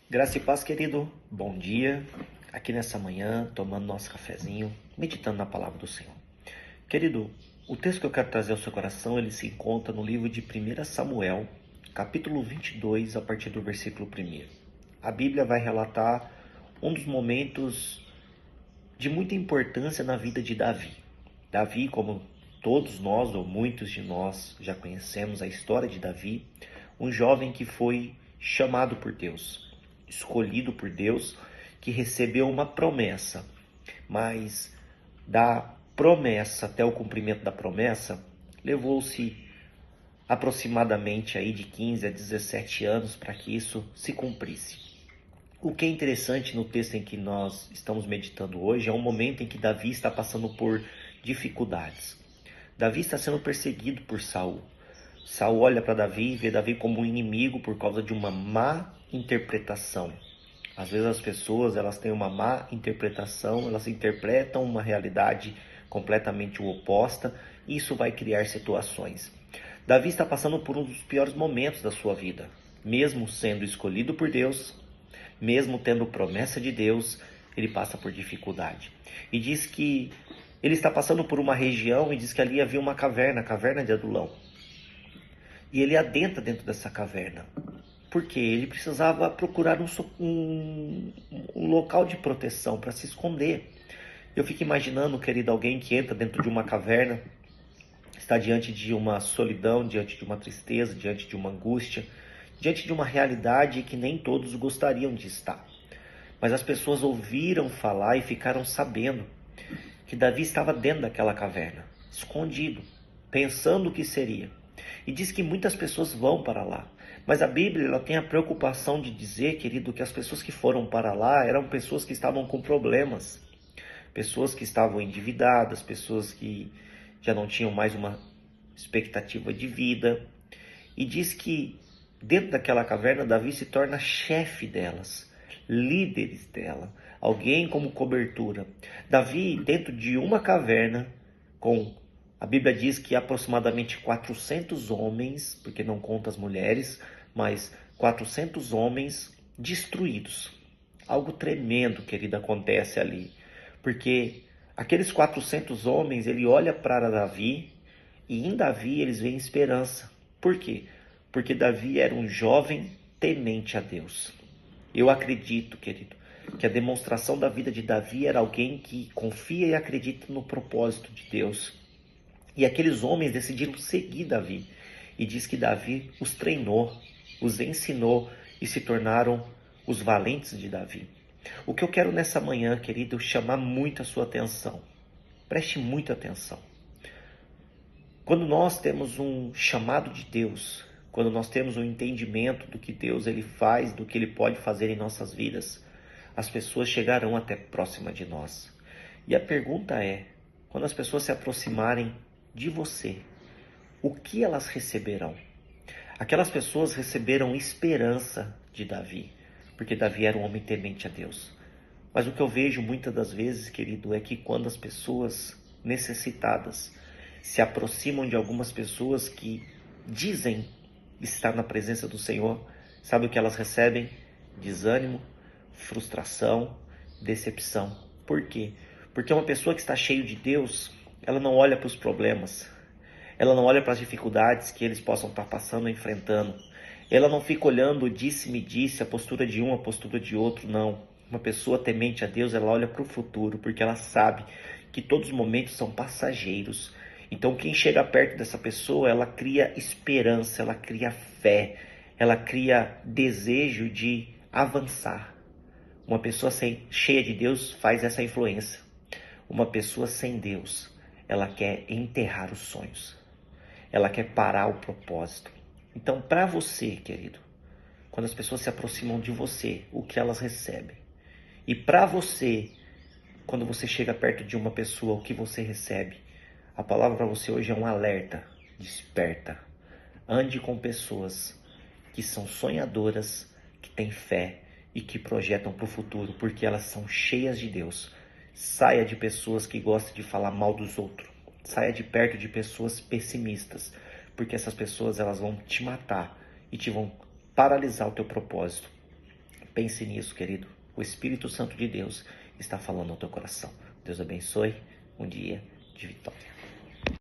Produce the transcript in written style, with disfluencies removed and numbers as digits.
Graça e paz, querido. Bom dia. Aqui nessa manhã, tomando nosso cafezinho, meditando na palavra do Senhor. Querido, o texto que eu quero trazer ao seu coração, ele se encontra no livro de 1 Samuel, capítulo 22, a partir do versículo 1. A Bíblia vai relatar um dos momentos de muita importância na vida de Davi. Davi, como todos nós, ou muitos de nós, já conhecemos a história de Davi, um jovem que foi chamado por Deus, escolhido por Deus, que recebeu uma promessa, mas da promessa até o cumprimento da promessa, levou-se aproximadamente aí de 15 a 17 anos para que isso se cumprisse. O que é interessante no texto em que nós estamos meditando hoje é um momento em que Davi está passando por dificuldades. Davi está sendo perseguido por Saul. Saul olha para Davi e vê Davi como um inimigo por causa de uma má interpretação. Às vezes as pessoas elas têm uma má interpretação, elas interpretam uma realidade completamente oposta e isso vai criar situações. Davi está passando por um dos piores momentos da sua vida. Mesmo sendo escolhido por Deus, mesmo tendo promessa de Deus, ele passa por dificuldade. E diz que ele está passando por uma região e diz que ali havia uma caverna, a caverna de Adulão. E ele adentra dentro dessa caverna, porque ele precisava procurar um local de proteção para se esconder. Eu fico imaginando, querido, alguém que entra dentro de uma caverna, está diante de uma solidão, diante de uma tristeza, diante de uma angústia, diante de uma realidade que nem todos gostariam de estar. Mas as pessoas ouviram falar e ficaram sabendo que Davi estava dentro daquela caverna, escondido, pensando o que seria. E diz que muitas pessoas vão para lá. Mas a Bíblia ela tem a preocupação de dizer, querido, que as pessoas que foram para lá eram pessoas que estavam com problemas. Pessoas que estavam endividadas, pessoas que já não tinham mais uma expectativa de vida. E diz que dentro daquela caverna, Davi se torna chefe delas, líderes dela, alguém como cobertura. Davi, dentro de uma caverna, a Bíblia diz que aproximadamente 400 homens, porque não conta as mulheres, mas 400 homens destruídos. Algo tremendo, querido, acontece ali. Porque aqueles 400 homens, ele olha para Davi e em Davi eles veem esperança. Por quê? Porque Davi era um jovem temente a Deus. Eu acredito, querido, que a demonstração da vida de Davi era alguém que confia e acredita no propósito de Deus. E aqueles homens decidiram seguir Davi. E diz que Davi os treinou, os ensinou e se tornaram os valentes de Davi. O que eu quero nessa manhã, querido, chamar muito a sua atenção. Preste muita atenção. Quando nós temos um chamado de Deus, quando nós temos um entendimento do que Deus ele faz, do que ele pode fazer em nossas vidas, as pessoas chegarão até próxima de nós. E a pergunta é, quando as pessoas se aproximarem de você, o que elas receberão? Aquelas pessoas receberam esperança de Davi, porque Davi era um homem temente a Deus. Mas o que eu vejo muitas das vezes, querido, é que quando as pessoas necessitadas se aproximam de algumas pessoas que dizem estar na presença do Senhor, sabe o que elas recebem? Desânimo, frustração, decepção. Por quê? Porque uma pessoa que está cheia de Deus, ela não olha para os problemas, ela não olha para as dificuldades que eles possam estar passando ou enfrentando. Ela não fica olhando disse-me disse, a postura de um, a postura de outro, não. Uma pessoa temente a Deus, ela olha para o futuro, porque ela sabe que todos os momentos são passageiros. Então quem chega perto dessa pessoa, ela cria esperança, ela cria fé, ela cria desejo de avançar. Uma pessoa cheia de Deus faz essa influência. Uma pessoa sem Deus, ela quer enterrar os sonhos. Ela quer parar o propósito. Então, para você, querido, quando as pessoas se aproximam de você, o que elas recebem? E para você, quando você chega perto de uma pessoa, o que você recebe? A palavra para você hoje é um alerta. Desperta. Ande com pessoas que são sonhadoras, que têm fé e que projetam para o futuro, porque elas são cheias de Deus. Saia de pessoas que gostam de falar mal dos outros. Saia de perto de pessoas pessimistas, porque essas pessoas elas vão te matar e te vão paralisar o teu propósito. Pense nisso, querido. O Espírito Santo de Deus está falando ao teu coração. Deus abençoe. Um dia de vitória.